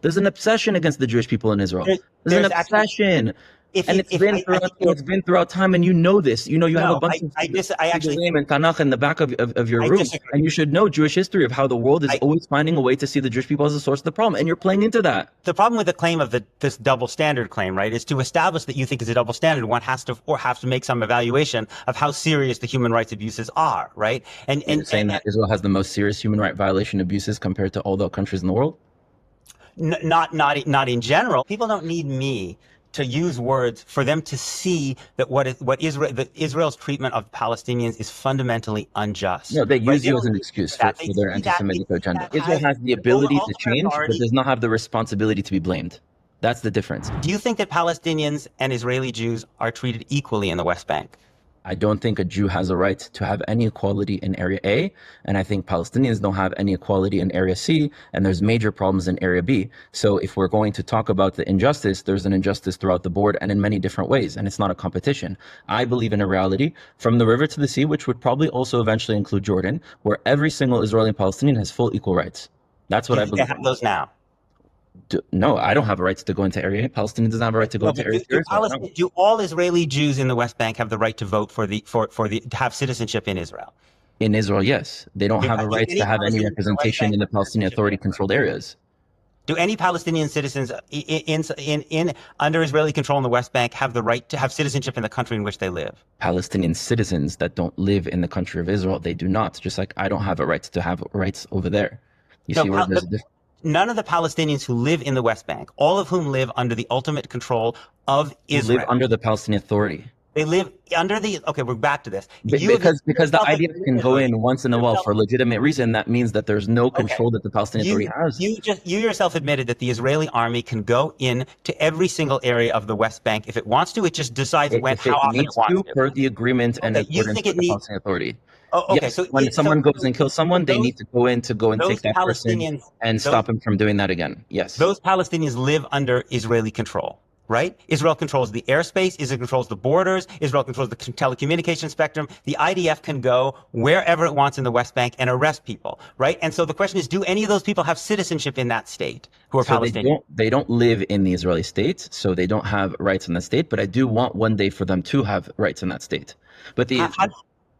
There's an obsession against the Jewish people in Israel. There's an actually, obsession. if And you, it's if been I throughout, think it's been throughout time, and you know this. You know, you have a no, bunch of I actually Sigurim and Tanakh in the back of your I room, disagree. and you should know Jewish history of how the world is always finding a way to see the Jewish people as the source of the problem, and you're playing into that. The problem with the claim of this double standard claim, right, is to establish that you think is a double standard, one has to make some evaluation of how serious the human rights abuses are, right? And you're saying that Israel has the most serious human right violation abuses compared to all the countries in the world? Not in general. People don't need me to use words for them to see that Israel's treatment of Palestinians is fundamentally unjust. No, they use you as an excuse for their anti-Semitic agenda. Israel has the ability to change, but does not have the responsibility to be blamed. That's the difference. Do you think that Palestinians and Israeli Jews are treated equally in the West Bank? I don't think a Jew has a right to have any equality in Area A, and I think Palestinians don't have any equality in Area C, and there's major problems in Area B. So if we're going to talk about the injustice, there's an injustice throughout the board and in many different ways, and it's not a competition. I believe in a reality from the river to the sea, which would probably also eventually include Jordan, where every single Israeli and Palestinian has full equal rights. That's what I believe. They have those now. No, I don't have a right to go into Area A. Palestinian doesn't have a right to go into Area C. Do all Israeli Jews in the West Bank have the right to vote to have citizenship in Israel? In Israel, yes. They don't have a right to have any representation in the Palestinian Authority-controlled areas. Do any Palestinian citizens under Israeli control in the West Bank have the right to have citizenship in the country in which they live? Palestinian citizens that don't live in the country of Israel, they do not. Just like I don't have a right to have rights over there. You see where there's a difference? None of the Palestinians who live in the West Bank, all of whom live under the ultimate control of Israel. Live under the Palestinian Authority. They live under okay, we're back to this. Because the IDF can go in once in a while for a legitimate reason, that means that there's no control that the Palestinian Authority has. You yourself admitted that the Israeli army can go in to every single area of the West Bank if it wants to. It just decides how often it wants to. Per the agreement and accordance with the Palestinian Authority. Oh, okay. Yes, so when someone goes and kills someone, they need to go in and take that person and stop him from doing that again. Yes. Those Palestinians live under Israeli control, right? Israel controls the airspace. Israel controls the borders. Israel controls the telecommunication spectrum. The IDF can go wherever it wants in the West Bank and arrest people, right? And so the question is, do any of those people have citizenship in that state who are Palestinian? They don't live in the Israeli state, so they don't have rights in that state. But I do want one day for them to have rights in that state. But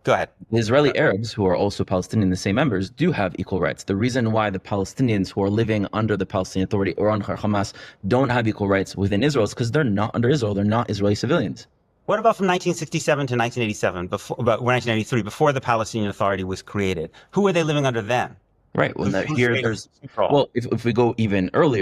Go ahead. The Israeli Arabs, who are also Palestinian, the same members, do have equal rights. The reason why the Palestinians who are living under the Palestinian Authority or under Hamas don't have equal rights within Israel is because they're not under Israel. They're not Israeli civilians. What about from 1967 to 1987, about 1983, before the Palestinian Authority was created? Who were they living under then? Right. Well, if we go even earlier,